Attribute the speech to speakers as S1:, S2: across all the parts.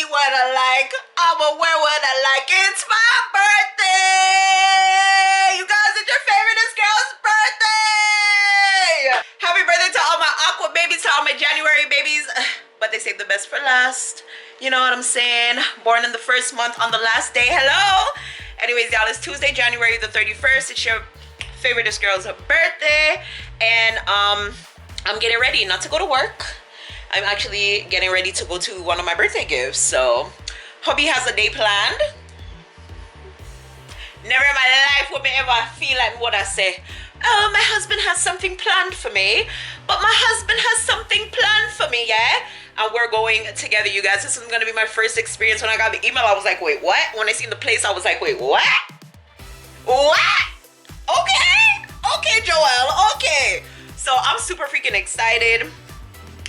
S1: eat what I like. I'ma wear what I like. It's my birthday! You guys, it's your favorite girl's birthday! Happy birthday to all my Aqua babies, to all my January babies. But they saved the best for last. You know what I'm saying? Born in the first month on the last day. Hello! Anyways, y'all, it's Tuesday, January the 31st. It's your favorite girl's birthday. And I'm getting ready not to go to work. I'm actually getting ready to go to one of my birthday gifts. So hubby has a day planned. Never in my life would me ever feel like what I say, oh, my husband has something planned for me, but my husband has something planned for me, yeah? And we're going together, you guys. This is gonna be my first experience. When I got the email, I was like, wait, what? When I seen the place, I was like, wait, what? What? Okay, Joel, okay. So I'm super freaking excited.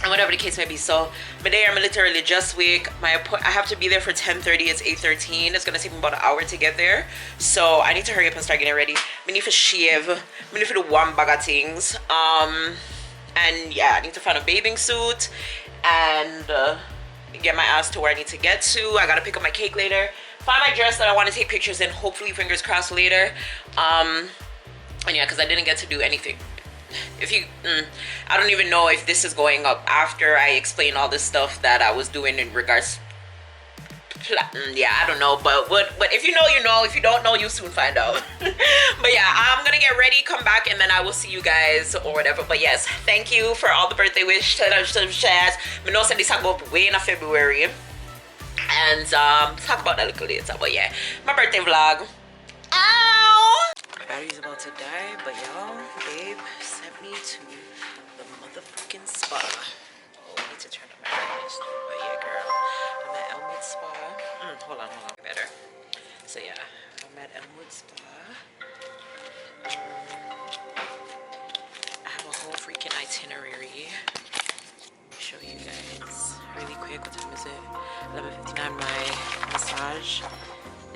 S1: And whatever the case may be. So today I'm literally just wake. I have to be there for 10:30. It's 8:13. It's gonna take me about an hour to get there. So I need to hurry up and start getting ready. I need to shave. I need to do one bag of things. And yeah, I need to find a bathing suit and get my ass to where I need to get to. I gotta pick up my cake later. Find my dress that I want to take pictures in. Hopefully, fingers crossed, later. And yeah, because I didn't get to do anything. If you I don't even know if this is going up after I explain all this stuff that I was doing in regards yeah, I don't know, but if you know, you know. If you don't know, you soon find out. But yeah, I'm gonna get ready, come back, and then I will see you guys or whatever. But yes, thank you for all the birthday wishes. I know this I go up way in February, and talk about that a little later. But yeah, my birthday vlog. Ow! My battery's about to die, but y'all, babe sent me to the motherfucking spa. Oh, I need to turn on my brightness. But yeah, girl, I'm at Elmwood Spa. Hold on, better. So yeah, I'm at Elmwood Spa. I have a whole freaking itinerary. Let me show you guys really quick. What time is it? 11:59. My massage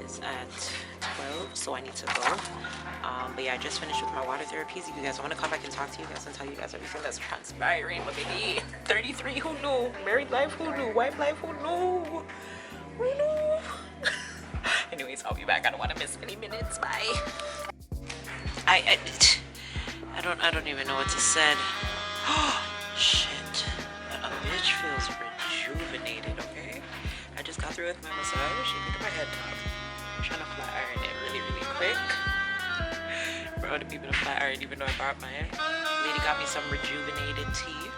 S1: is at 12, so I need to go. But yeah, I just finished with my water therapies. You guys, I want to come back and talk to you guys and tell you guys everything that's transpiring. But baby, 33, who knew? Married life, who knew? Wife life, who knew? Who knew? Anyways, I'll be back. I don't want to miss any minutes. Bye. I don't even know what to say. Shit, a bitch feels rejuvenated. Okay, I just got through with my massage. Look at my head top. I'm trying to flat iron it really quick. For other people to flat iron, even though I bought mine. Lady got me some rejuvenated tea.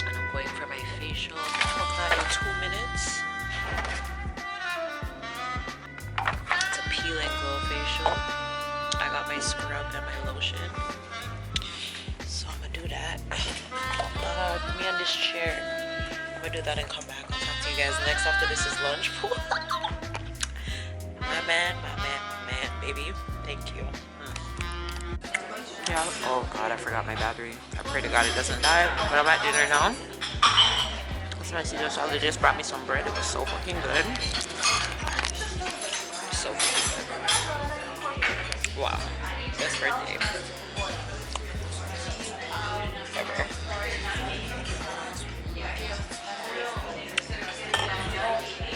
S1: And I'm going for my facial. I'll that in 2 minutes. It's a peel and glow facial. I got my scrub and my lotion. So I'm gonna do that. Put me on this chair. I'm gonna do that and come back. I'll talk to you guys next after this is lunch. my man, baby. Thank you. Yeah. Oh God, I forgot my battery. I pray to God it doesn't die. But I'm at dinner now. This my Caesar salad just brought me some bread. It was so fucking good. So fucking good. Wow. Best birthday ever.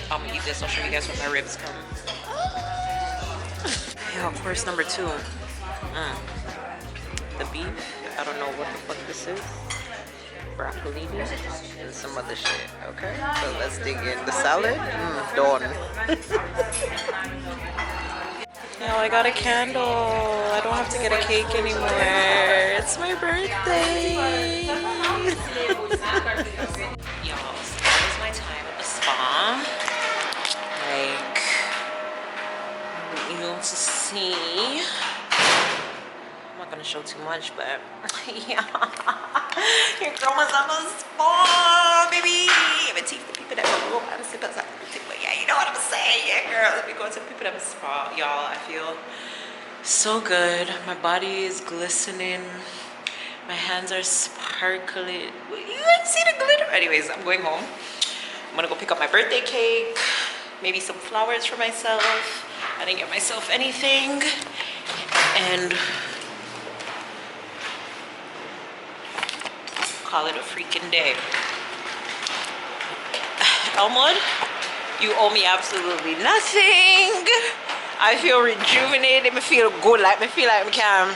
S1: I'm gonna eat this. I'll show you guys when my ribs come. Yeah, of course, number 2. The beef. I don't know what the fuck this is. Broccoli and some other shit. Okay, so let's dig in. The salad. Done. Now I got a candle. I don't have to get a cake anymore. It's my birthday. Y'all, so that was my time at the spa. Like, you'll to see. I'm not gonna show too much, but yeah, your girl was on the spa, baby. But teach the people that will go and sip us out everything. But yeah, you know what I'm saying, yeah, girl. Let me go to the people that have spa, y'all. I feel so good. My body is glistening. My hands are sparkling. You guys see the glitter? Anyways, I'm going home. I'm gonna go pick up my birthday cake, maybe some flowers for myself. I didn't get myself anything, and call it a freaking day. Elmwood, you owe me absolutely nothing. I feel rejuvenated, me feel good, like me feel like me can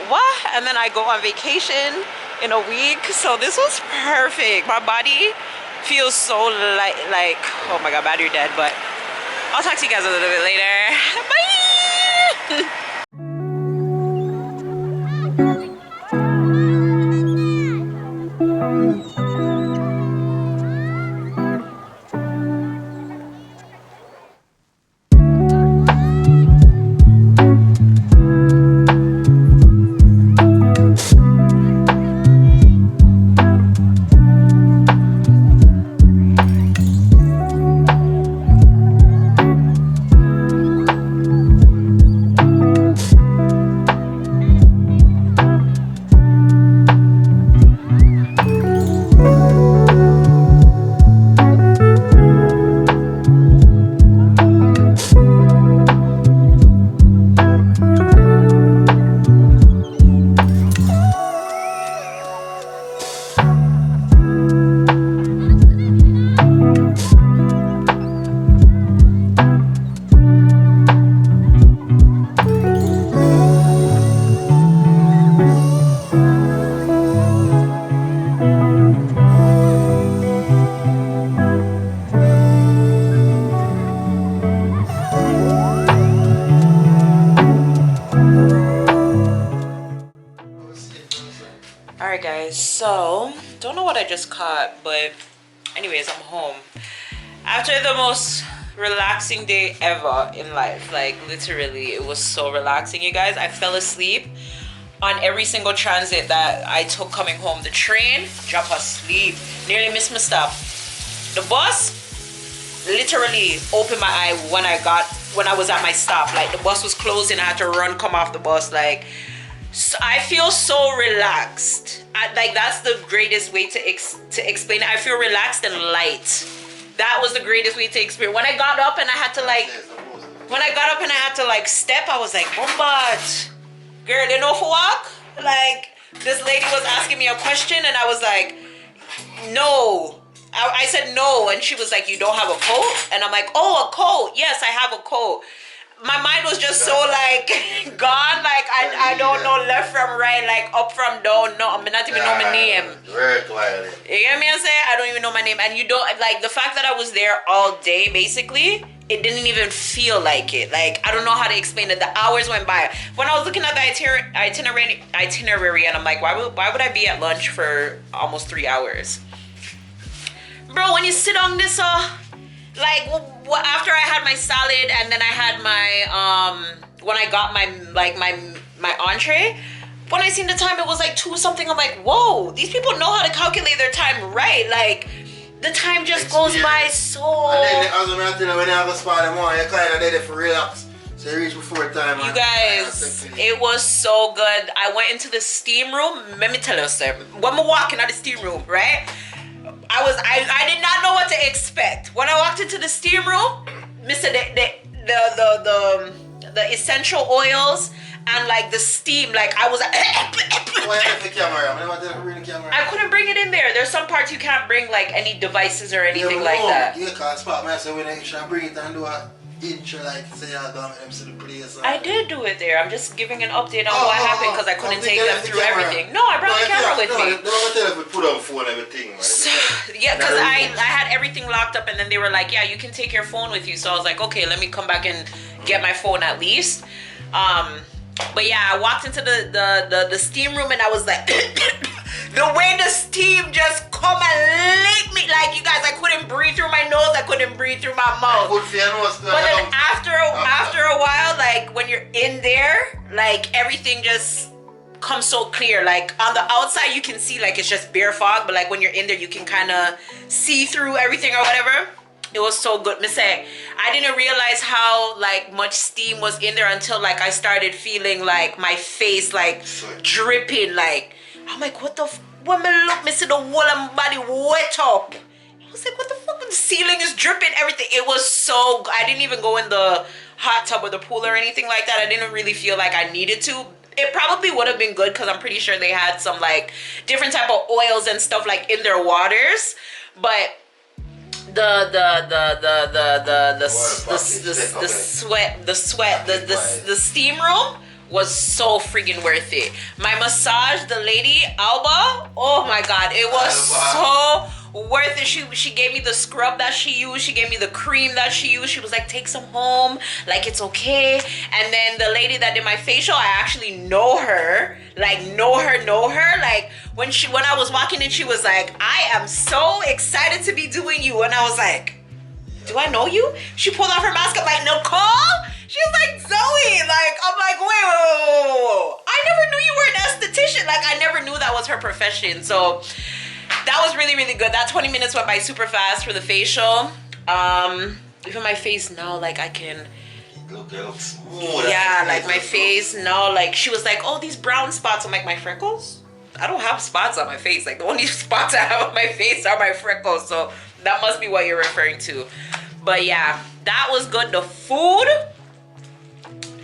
S1: what? And then I go on vacation in a week, so this was perfect. My body feels so like oh my god, battery dead, but I'll talk to you guys a little bit later. Bye. Alright guys, so don't know what I just caught, but anyways, I'm home after the most relaxing day ever in life. Like literally, it was so relaxing, you guys. I fell asleep on every single transit that I took coming home. The train, drop asleep, nearly missed my stop. The bus, literally opened my eye when I was at my stop. Like the bus was closing, I had to run, come off the bus. Like so I feel so relaxed. Like that's the greatest way to explain it. I feel relaxed and light. That was the greatest way to experience. When I got up and I had to like step, I was like, "Bombat, girl, you know for walk?" Like this lady was asking me a question and I was like, "No." I said no, and she was like, "You don't have a coat?" And I'm like, "Oh, a coat. Yes, I have a coat." My mind was just so like gone, like I don't know left from right, like up from down. No, I'm not even know my name. You get me? I say I don't even know my name, and you don't like the fact that I was there all day. Basically, it didn't even feel like it. Like I don't know how to explain it. The hours went by. When I was looking at the itinerary, and I'm like, why would I be at lunch for almost 3 hours, bro? When you sit on this, like after I had my salad and then I had my when I got my my entree, when I seen the time it was like 2 something. I'm like, whoa, these people know how to calculate their time, right? Like the time just goes by so. And then when I have a spot in morning, you kind of did it for relax. So you reach before time. You guys, it was so good. I went into the steam room. Let me tell you something. When I'm walking out the steam room, right? I did not know what to expect. When I walked into the steam room, Mr. The essential oils and like the steam, like I was like, I couldn't bring it in there. There's some parts you can't bring like any devices or anything like that. You can't spot me, so when I should bring it and do a intro, like say I did do it there. I'm just giving an update on what happened because I couldn't take them through everything. No, I brought the camera with me. Put on phone everything. So, yeah, because I had everything locked up, and then they were like, yeah, you can take your phone with you. So I was like, okay, let me come back and get my phone at least. But yeah, I walked into the steam room and I was like, the way the steam just come and lick me, like you guys, I couldn't breathe through my nose, I couldn't breathe through my mouth. But then after a while, like when you're in there, like everything just comes so clear. Like on the outside you can see like it's just bare fog, but like when you're in there you can kind of see through everything or whatever. It was so good. Me say, I didn't realize how like much steam was in there until like I started feeling like my face like dripping. Like I'm like, what the? When me look, me see the whole of my body wet up. I was like, what the fuck? The ceiling is dripping. Everything. It was so. I didn't even go in the hot tub or the pool or anything like that. I didn't really feel like I needed to. It probably would have been good because I'm pretty sure they had some like different type of oils and stuff like in their waters, but the steam room was so freaking worth it. My massage, the lady Alba, oh my god, it was so worth it. She gave me the scrub that she used, she gave me the cream that she used. She was like, take some home, like it's okay. And then the lady that did my facial, I actually know her, like know her. Like when I was walking in, she was like, I am so excited to be doing you. And I was like, do I know you? She pulled off her mask. I'm like, Nicole? She was like, Zoe. Like, I'm like, whoa. I never knew you were an esthetician. Like, I never knew that was her profession. So that was really, really good. That 20 minutes went by super fast for the facial. Even my face now, like I can, yeah, like my face now, like she was like, oh, these brown spots. I'm like, my freckles? I don't have spots on my face. Like the only spots I have on my face are my freckles. So that must be what you're referring to. But yeah, that was good. The food,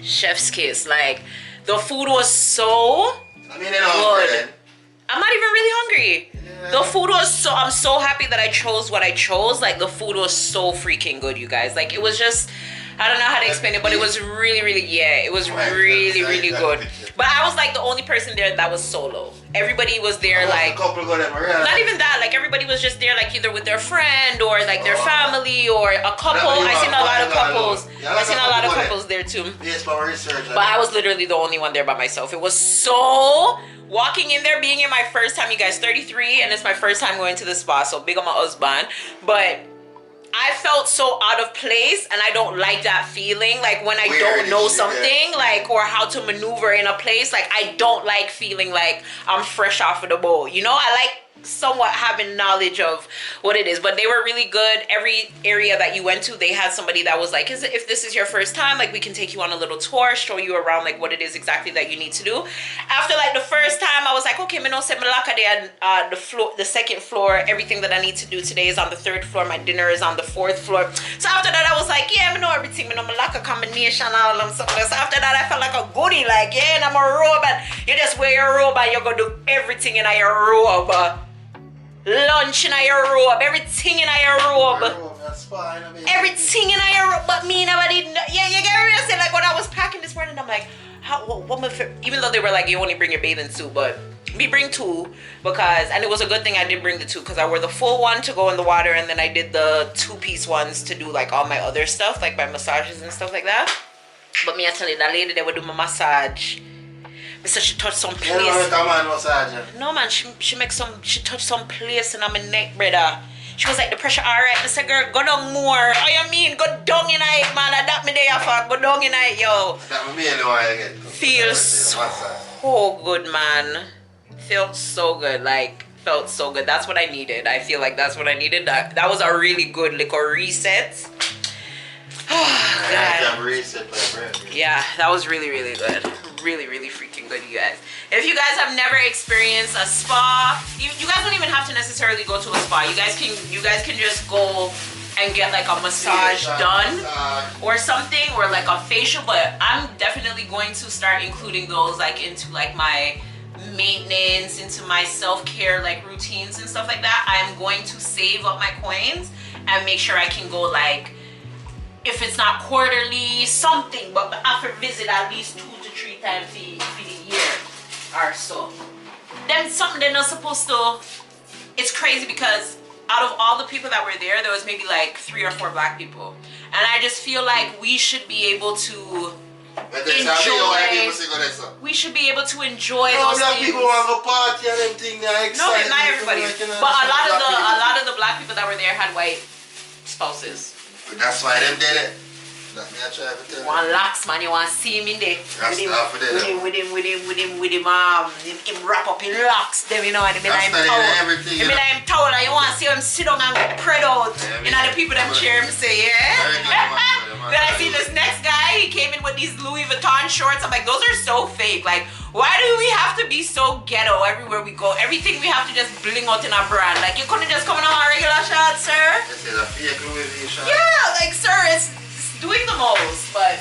S1: chef's kiss. Like the food was so good. I'm not even really hungry. Yeah. The food was so, I'm so happy that I chose what I chose. Like the food was so freaking good, you guys. Like it was just, I don't know how to explain it, but it was really, really, yeah, it was really, really good. But I was like the only person there that was solo. Everybody was there like, not even that, like everybody was just there like either with their friend or like their family or a couple. I seen a lot of couples. I seen a lot of couples there too. But I was literally the only one there by myself. It was so, walking in there, being in my first time, you guys, 33, and it's my first time going to the spa, so big on my husband. But I felt so out of place, and I don't like that feeling, like when I don't know something, like, or how to maneuver in a place. Like I don't like feeling like I'm fresh off of the boat, you know. I like somewhat having knowledge of what it is. But they were really good. Every area that you went to, they had somebody that was like, if this is your first time, like we can take you on a little tour, show you around like what it is exactly that you need to do. After like the first time, I was like, okay, me no say me laka there, the floor, the second floor, everything that I need to do today is on the third floor, my dinner is on the fourth floor. So after that, I was like, yeah, me know everything, me know me laka combination, all them something. So after that, I felt like a goodie, like, yeah, and I'm a robe, and you just wear your robe and you're gonna do everything in your robe. Lunch in your robe, everything in your robe, everything in your robe, but me nobody. Yeah, you get what I'm saying? Like when I was packing this morning, I'm like, even though they were like, you only bring your bathing suit, but me bring two, because, and it was a good thing I did bring the two, because I wore the full one to go in the water, and then I did the two-piece ones to do like all my other stuff, like my massages and stuff like that. But me, I tell you, that lady that would do my massage, so she touched some place. No man, she touched some place in my neck, brother. She was like, the pressure alright. I said, girl, go down more. Oh, you mean go down in it, man. That me there for go down in it, yo. Feels so good, man. Felt so good, like felt so good. That's what I needed. I feel like that's what I needed. That was a really good little reset. Oh, God. Yeah, that was really, really good. Really, really freaking good, you guys. If you guys have never experienced a spa, you guys don't even have to necessarily go to a spa. You guys can just go and get like a massage done or something, or like a facial. But I'm definitely going to start including those like into like my maintenance, into my self-care like routines and stuff like that. I'm going to save up my coins and make sure I can go like, if it's not quarterly, something, but after visit at least 2 to 3 times for the year or so. Then something they're not supposed to. It's crazy because out of all the people that were there was maybe like 3 or 4 black people, and I just feel like we should be able to enjoy. We should be able to enjoy those things. People want to go party and everything. No, not everybody, but a lot of the black people that were there had white spouses.
S2: That's why them did it. That me I try to tell you.
S1: One locks, man, you want to see him in there. With him wrap up in locks, them, you know, and him in him towel, and you want to see him sit down and spread out. You know, the people them cheer him say, yeah. Then I see this next guy, he came in with these Louis Vuitton shorts. I'm like, those are so fake. Like, why do we have to be so ghetto everywhere we go? Everything we have to just bling out in our brand. Like, you couldn't just come in on a regular shot, sir?
S2: This is a fake Louis V shot.
S1: Yeah, like, sir, it's doing the most, but...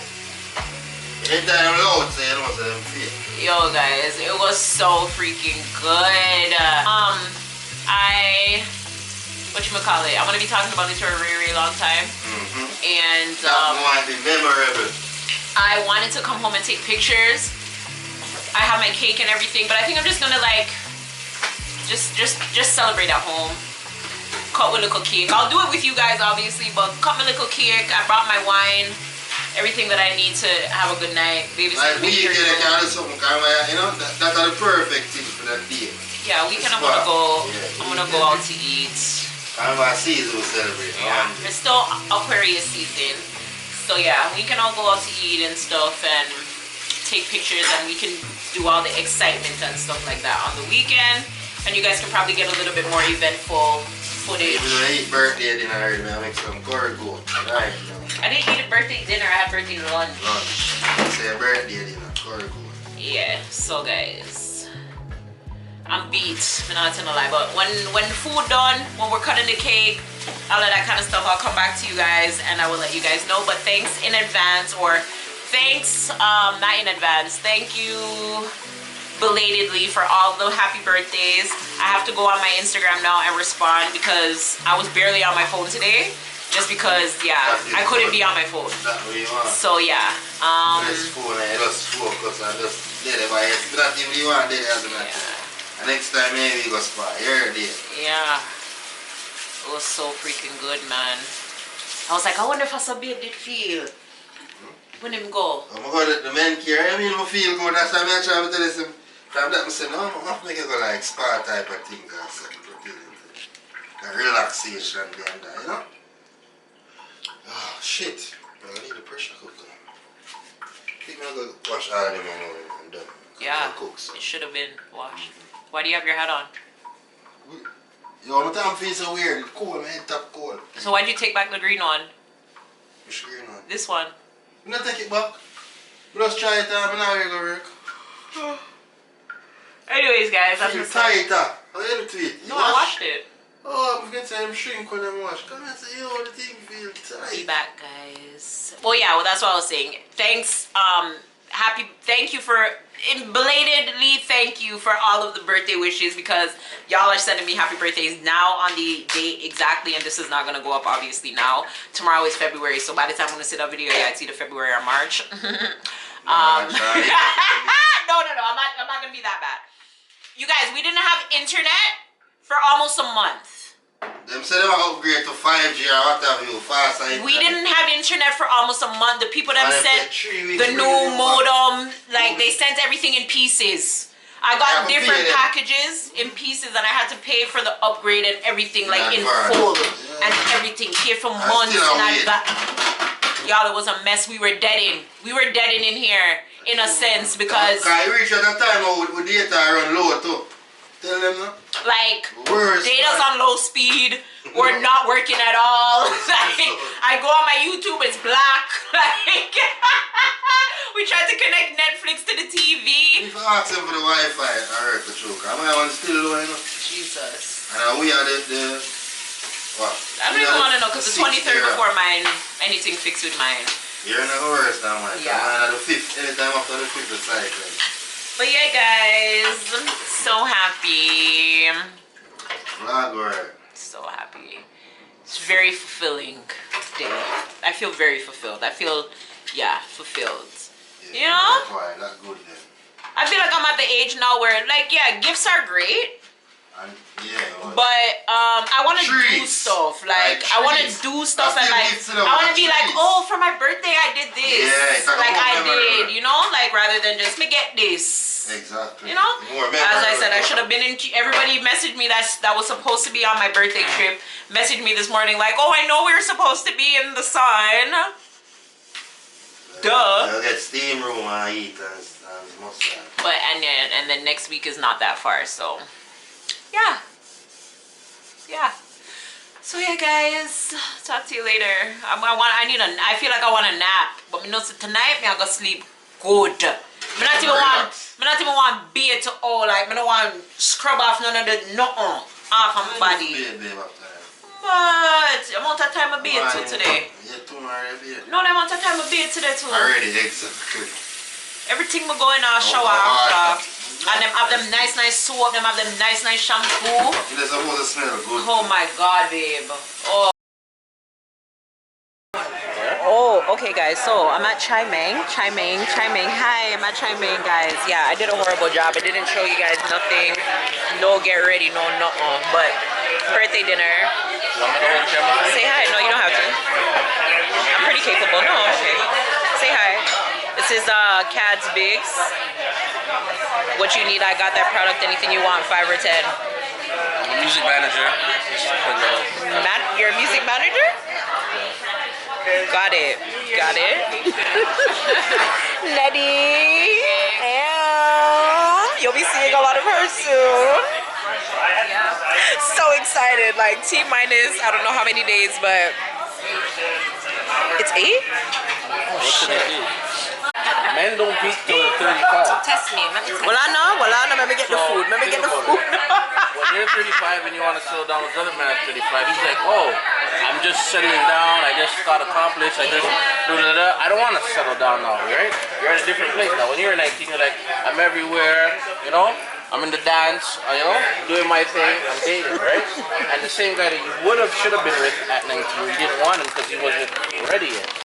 S2: Anytime I'm loud, so you know it's fake.
S1: Yo, guys, it was so freaking good. whatchamacallit, I'm gonna be talking about it for a very long time. And
S2: that might be memorable.
S1: I wanted to come home and take pictures. I have my cake and everything, but I think I'm just gonna like just celebrate at home. Cut with a little cake. I'll do it with you guys obviously, but cut my little cake. I brought my wine, everything that I need to have a good night. Baby,
S2: like weekend, I can do something kind of, you know, that's the perfect thing for that day.
S1: Yeah, weekend I'm gonna go. I'm gonna go out to eat.
S2: I'm gonna season celebrate.
S1: Yeah, it's still Aquarius season. So yeah, we can all go out to eat and stuff and take pictures, and we can do all the excitement and stuff like that on the weekend. And you guys can probably get a little bit more eventful footage.
S2: Even though I eat birthday dinner already, I make some curry goat. Right.
S1: I didn't eat a birthday dinner, I had birthday lunch.
S2: Say a birthday dinner, curry goat.
S1: Yeah, so guys, I'm beat, I'm not gonna lie, but when the food done, when we're cutting the cake, all of that kind of stuff, I'll come back to you guys and I will let you guys know. But thanks in advance, or thanks, not in advance, thank you belatedly for all the happy birthdays. I have to go on my Instagram now and respond because I was barely on my phone today, just because, yeah, I couldn't be on my phone.
S2: That's what you want.
S1: So yeah,
S2: Just phone and just focus and just did it by it. Not even you want to do it as a matter. And next time maybe you go spot, you're there.
S1: Yeah. It was so freaking good, man. I was like, I wonder if I saw babe did feel. When him go.
S2: I'm going to the men care. I mean, I feel good. That's why I'm trying to tell you. From that, I said, no, I'm going to go like spa type of thing. Like relaxation and that, you know? Oh, shit. I need a pressure cooker. I think I'm going to wash all of them and done.
S1: Yeah, it should have been washed. Why do you have your hat on?
S2: Yo, my time feels so weird. It's cold, man. Top cold.
S1: So why'd you take back the green one?
S2: Which green one?
S1: This one.
S2: I'm not take it back. Just try it out. I'm not going to work.
S1: Anyways, guys, that's
S2: Feel
S1: what's
S2: tight, I didn't tweet.
S1: No, I washed it.
S2: Oh, I'm going to say I'm shrink when I'm washed. Come and say, yo, the thing feels tight.
S1: Be back, guys. Well, yeah, well, that's what I was saying. Thanks, thank you for, belatedly, thank you for all of the birthday wishes, because y'all are sending me happy birthdays now on the date exactly, and this is not gonna go up obviously now. Tomorrow is February, so by the time I'm gonna see that video, yeah, it's either February or March. No, I'm not gonna be that bad. You guys, we didn't have internet for almost a month.
S2: Them say they want to upgrade to 5G or what have you, fast.
S1: We didn't have internet for almost a month. The people that sent the new modem, like they sent everything in pieces. I got different packages in pieces, and I had to pay for the upgrade and everything, like in full and everything. Here for months, and I got, y'all, it was a mess. We were deading. We were deading in here in a sense because.
S2: I reached at a time with data run low too. Tell them no.
S1: Like data's on low speed. We're not working at all. Like I go on my YouTube, it's black. Like we tried to connect Netflix to the TV.
S2: If I ask them for the Wi-Fi, I heard the truth. I might want to still low, you know.
S1: Jesus.
S2: And we are the what?
S1: I don't even want to know because the 23rd before mine, anything fixed with mine.
S2: You're not the worst now, man.
S1: Yeah.
S2: I'm at the 5th. Anytime after the 5th, it's like.
S1: But yeah, guys, I'm so happy. So happy. It's very fulfilling day. I feel very fulfilled. I feel, yeah, fulfilled. Yeah, you know?
S2: That's good then.
S1: I feel like I'm at the age now where, like, yeah, gifts are great. But I want to do stuff. Like I want to do stuff and like I want to be like, oh, for my birthday I did this.
S2: Yeah,
S1: like I did, you know, like rather than just me get this.
S2: Exactly.
S1: You know, as I said, I should have been in. Everybody messaged me that was supposed to be on my birthday trip. Messaged me this morning like, oh, I know we were supposed to be in the sun. Duh.
S2: I'll get steam room and eat and mustard.
S1: But and then next week is not that far, so. Yeah. So yeah, guys. Talk to you later. I feel like I want a nap, but me know tonight me I go sleep good. Me not even want beer to all like me don't want scrub off none of the nothing off of my body. But amount of time I beer too today.
S2: Yeah, tomorrow beer.
S1: No, the amount of time I beer today too.
S2: Already, exactly.
S1: Everything we going on shower after. And them have them nice soap, them have them nice shampoo.
S2: They're supposed to smell good.
S1: Oh my god, babe. Oh. Oh, okay guys, so I'm at Chai Meng. Hi, I'm at Chai Meng, guys. Yeah, I did a horrible job. I didn't show you guys nothing. No get ready, no nothing. But birthday dinner. Say hi. No, you don't have to. I'm pretty capable. No, I'm okay. Say hi. This is Cad's Bigs. What you need, I got that product. Anything you want, 5 or 10.
S3: I'm a music manager.
S1: You're a music manager? Got it. Nettie. Yeah. You'll be seeing a lot of her soon. So excited. Like T minus, I don't know how many days, but it's 8? Oh shit.
S3: Men don't peak till 35.
S1: Test me. Well, I know. Let me get the food.
S3: When you're 35 and you want to settle down with another man at 35, he's like, oh, I'm just settling down. I just got accomplished. I don't want to settle down now, right? You're in a different place now. When you're 19, you're like, I'm everywhere, you know? I'm in the dance, you know, doing my thing, I'm dating, right? And the same guy that you should have been with at 19, you didn't want him because he wasn't ready yet.